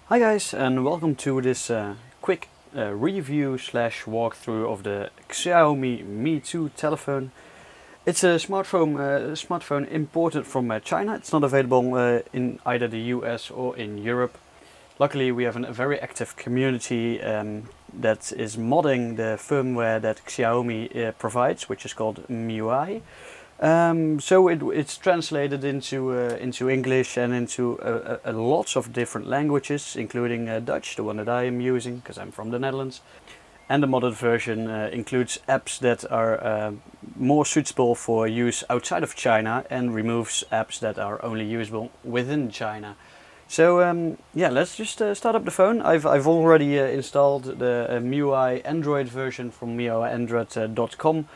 Hi guys, and welcome to this quick review slash walkthrough of the Xiaomi Mi2 telephone. It's a smartphone imported from China. It's not available in either the US or in Europe. Luckily we have a very active community that is modding the firmware that Xiaomi provides, which is called MIUI. So it's translated into English and into lots of different languages, including Dutch, the one that I am using because I'm from the Netherlands. And the modded version includes apps that are more suitable for use outside of China and removes apps that are only usable within China. So yeah, let's just start up the phone. I've already installed the MIUI Android version from MIUIandroid.com.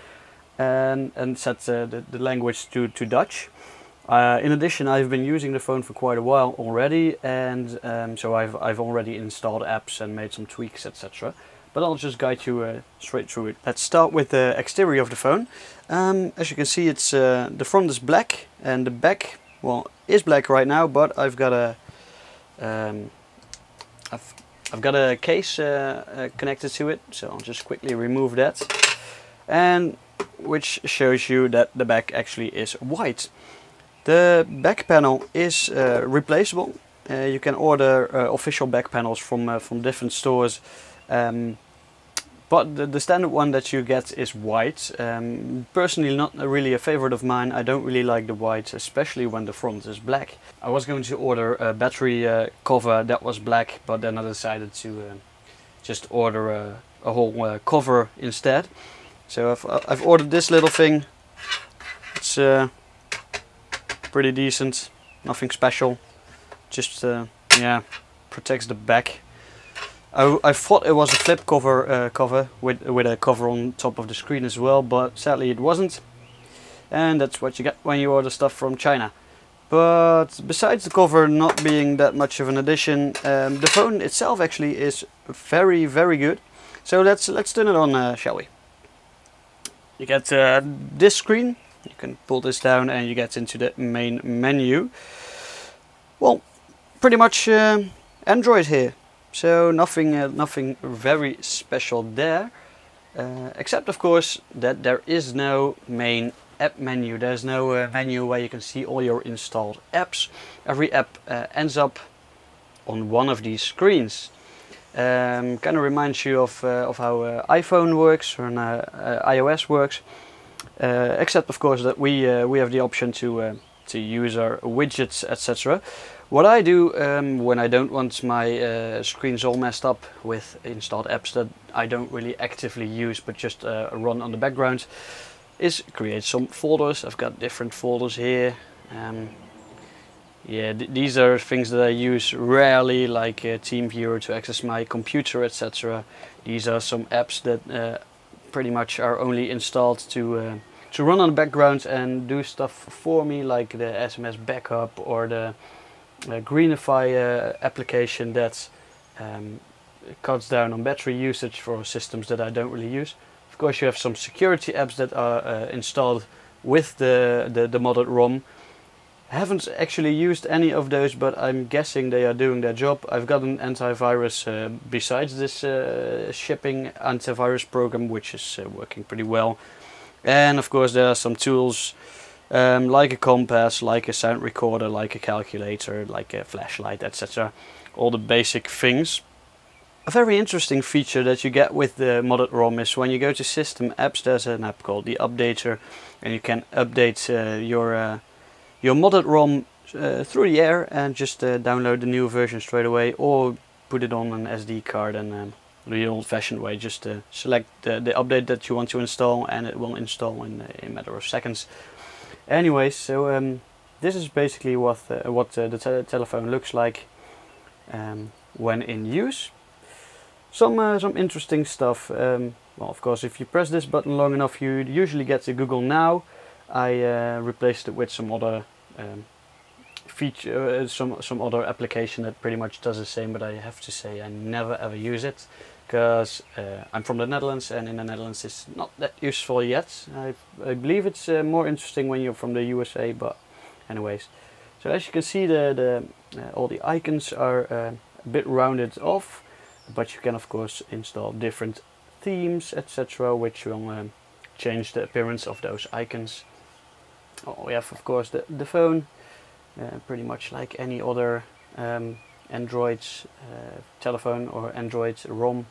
And set the language to Dutch. In addition, I've been using the phone for quite a while already, and so I've already installed apps and made some tweaks, etc. But I'll just guide you straight through it. Let's start with the exterior of the phone. As you can see, it's the front is black and the back, well, is black right now, but I've got a I've got a case connected to it, so I'll just quickly remove that. And which shows you that the back actually is white. The back panel is replaceable. You can order official back panels from different stores, but the standard one that you get is white. Personally, not really a favorite of mine. I don't really like the white, especially when the front is black. I was going to order a battery cover that was black, but then I decided to just order a whole cover instead. So I've ordered this little thing. It's pretty decent, nothing special. Just yeah, protects the back. I thought it was a flip cover with a cover on top of the screen as well, but sadly it wasn't. And that's what you get when you order stuff from China. But besides the cover not being that much of an addition, the phone itself actually is very good. So let's turn it on, shall we? You get this screen, you can pull this down and you get into the main menu. Well, pretty much Android here, so nothing very special there, except of course that there is no main app menu. There's no menu where you can see all your installed apps. Every app ends up on one of these screens. Kind of reminds you of how iPhone works or iOS works, except of course that we have the option to use our widgets, etc. What I do when I don't want my screens all messed up with installed apps that I don't really actively use but just run on the background, is create some folders. I've got different folders here. Yeah, these are things that I use rarely, like TeamViewer to access my computer, etc. These are some apps that pretty much are only installed to run on the background and do stuff for me, like the SMS backup or the Greenify application that cuts down on battery usage for systems that I don't really use. Of course, you have some security apps that are installed with the modded ROM. I haven't actually used any of those, but I'm guessing they are doing their job. I've got an antivirus besides this shipping antivirus program, which is working pretty well. And of course there are some tools like a compass, like a sound recorder, like a calculator, like a flashlight, etc. All the basic things. A very interesting feature that you get with the modded ROM is when you go to System Apps, there's an app called the Updater, and you can update your modded ROM through the air and just download the new version straight away, or put it on an SD card and the old-fashioned way, just select the update that you want to install and it will install in a matter of seconds. Anyways, so this is basically what the telephone looks like when in use. Some interesting stuff. Well, of course, if you press this button long enough, you usually get to Google Now. I replaced it with some other feature, some other application that pretty much does the same, but I have to say I never ever use it because I'm from the Netherlands, and in the Netherlands it's not that useful yet. I believe it's more interesting when you're from the USA, but anyways. So as you can see, all the icons are a bit rounded off, but you can of course install different themes, etc., which will change the appearance of those icons. We have of course the phone, pretty much like any other Android telephone or Android ROM.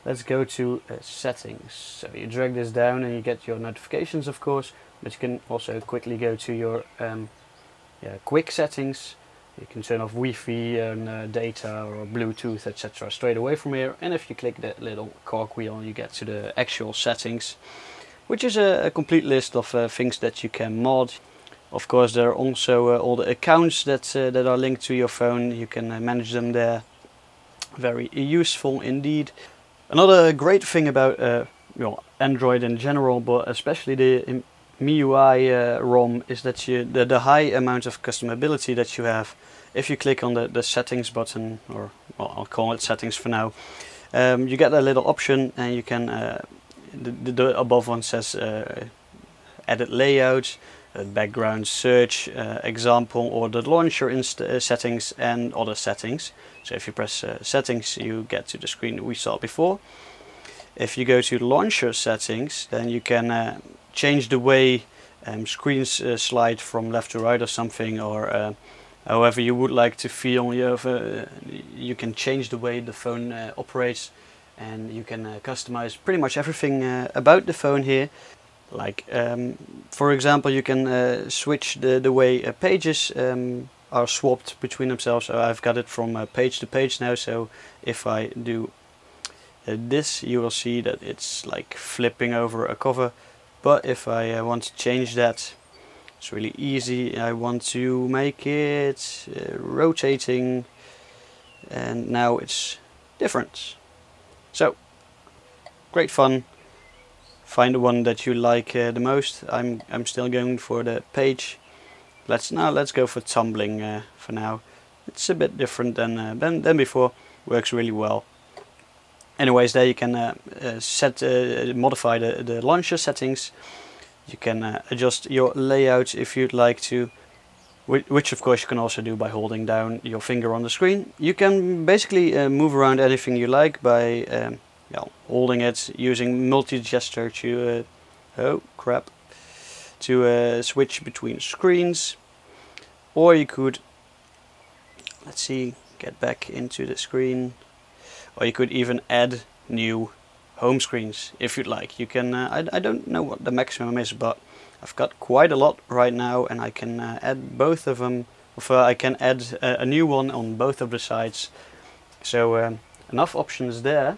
Let's go to settings. So you drag this down and you get your notifications of course, but you can also quickly go to your quick settings. You can turn off Wi-Fi and data or Bluetooth, etc. straight away from here, and if you click that little cogwheel you get to the actual settings, which is a complete list of things that you can mod. Of course there are also all the accounts that are linked to your phone. You can manage them there. Very useful indeed. Another great thing about Android in general, but especially the MIUI ROM, is that the high amount of customizability that you have. If you click on the settings button, or well, I'll call it settings for now, you get a little option, and you can the above one says edit layout, background search, example, or the launcher settings and other settings. So if you press settings, you get to the screen we saw before. If you go to launcher settings, then you can change the way screens slide from left to right or something, or however you would like to feel. You can change the way the phone operates, and you can customize pretty much everything about the phone here. Like for example, you can switch the way pages are swapped between themselves. So I've got it from page to page now, so if I do this, you will see that it's like flipping over a cover. But if I want to change that, it's really easy. I want to make it rotating, and now it's different. So great fun. Find the one that you like the most. I'm still going for the page. Let's go for tumbling for now. It's a bit different than before. Works really well. Anyways, there you can modify the launcher settings. You can adjust your layout if you'd like to, which of course you can also do by holding down your finger on the screen. You can basically move around anything you like by holding it, using multi-gesture to switch between screens. Or you could, let's see, get back into the screen. Or you could even add new home screens if you'd like. You can, I don't know what the maximum is, but I've got quite a lot right now, and I can add both of them. I can add a new one on both of the sides. So enough options there.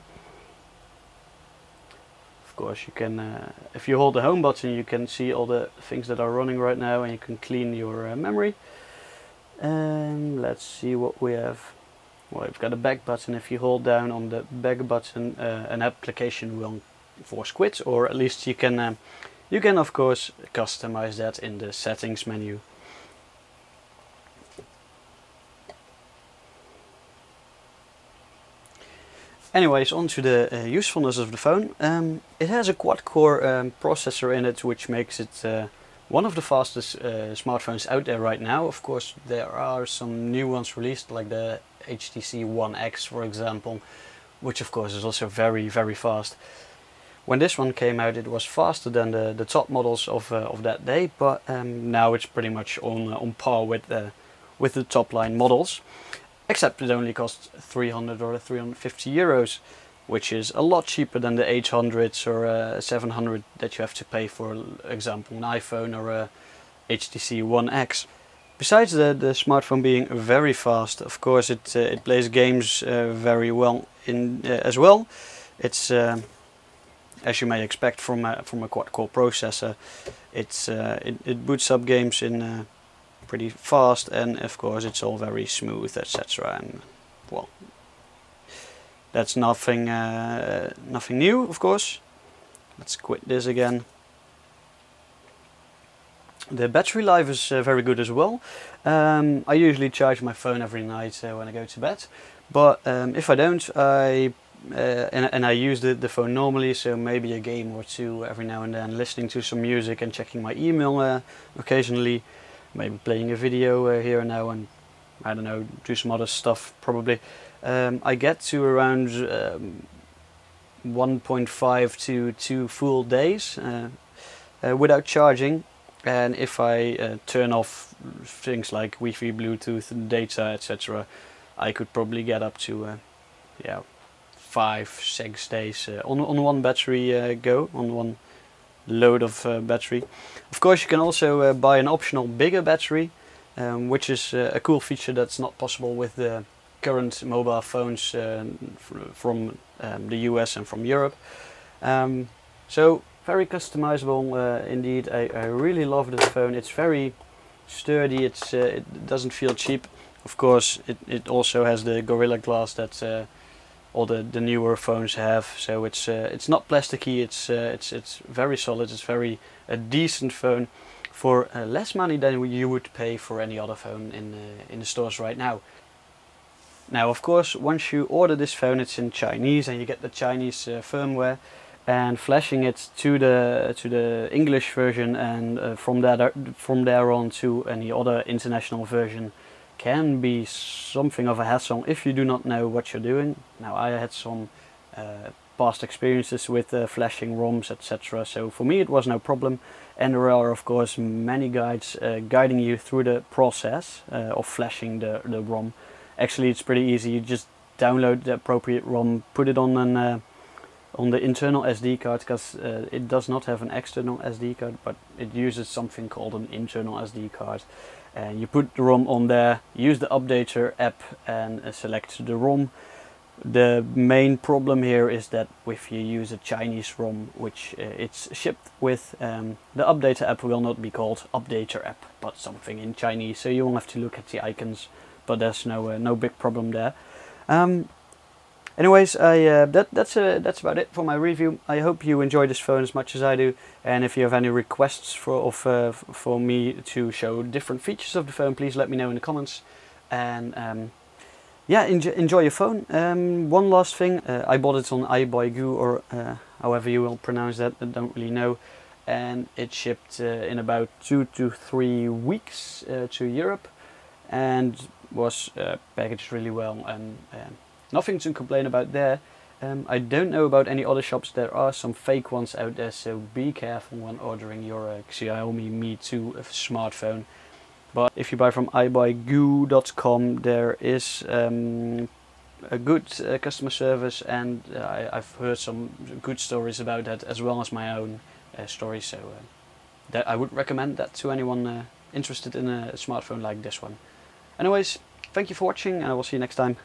Of course, you can, if you hold the home button, you can see all the things that are running right now, and you can clean your memory. And let's see what we have. Well, we've got a back button. If you hold down on the back button, an application will force quit, or at least you can of course customize that in the settings menu. Anyways, on to the usefulness of the phone. It has a quad-core processor in it, which makes it one of the fastest smartphones out there right now. Of course, there are some new ones released, like the HTC One X, for example, which of course is also very, very fast. When this one came out, it was faster than the top models of that day, but now it's pretty much on par with the top line models. Except it only costs 300 or 350 euros, which is a lot cheaper than the 800s or 700 that you have to pay for example an iPhone or a HTC One X. Besides the smartphone being very fast, of course it plays games very well as well. It's as you may expect from a quad-core processor. It boots up games in pretty fast, and of course it's all very smooth, etc. And well, that's nothing new, of course. Let's quit this again. The battery life is very good as well. I usually charge my phone every night when I go to bed, but if I don't, and I use the phone normally, so maybe a game or two every now and then, listening to some music and checking my email occasionally, maybe playing a video here and now, and I don't know, do some other stuff probably, I get to around 1.5 to 2 full days without charging. And if I turn off things like Wi-Fi, Bluetooth, data, etc., I could probably get up to yeah, 5-6 days on one battery go, on one load of battery. Of course, you can also buy an optional bigger battery, which is a cool feature that's not possible with the current mobile phones from the US and from Europe. So very customizable indeed. I really love this phone. It's very sturdy. It doesn't feel cheap. Of course, it also has the Gorilla Glass that all the newer phones have. So it's not plasticky. It's very solid. It's very a decent phone for less money than you would pay for any other phone in the stores right now. Now, of course, once you order this phone, it's in Chinese and you get the Chinese firmware. And flashing it to the English version and from there on to any other international version can be something of a hassle if you do not know what you're doing. Now, I had some past experiences with flashing ROMs, etc. So for me it was no problem, and there are of course many guides guiding you through the process of flashing the ROM. Actually, it's pretty easy. You just download the appropriate ROM, put it on the internal SD card, because it does not have an external SD card, but it uses something called an internal SD card. And you put the ROM on there, use the updater app and select the ROM. The main problem here is that if you use a Chinese ROM, which it's shipped with, the updater app will not be called updater app, but something in Chinese, so you will have to look at the icons, but there's no big problem there. Anyways, that's about it for my review. I hope you enjoy this phone as much as I do, and if you have any requests for me to show different features of the phone, please let me know in the comments. And yeah, enjoy your phone. One last thing, I bought it on iBuyGoo, or however you will pronounce that, I don't really know, and it shipped in about 2 to 3 weeks to Europe, and was packaged really well, and nothing to complain about there. I don't know about any other shops. There are some fake ones out there, so be careful when ordering your Xiaomi Mi2 smartphone. But if you buy from iBuyGoo.com, there is a good customer service, and I've heard some good stories about that, as well as my own stories. So that I would recommend that to anyone interested in a smartphone like this one. Anyways, thank you for watching, and I will see you next time.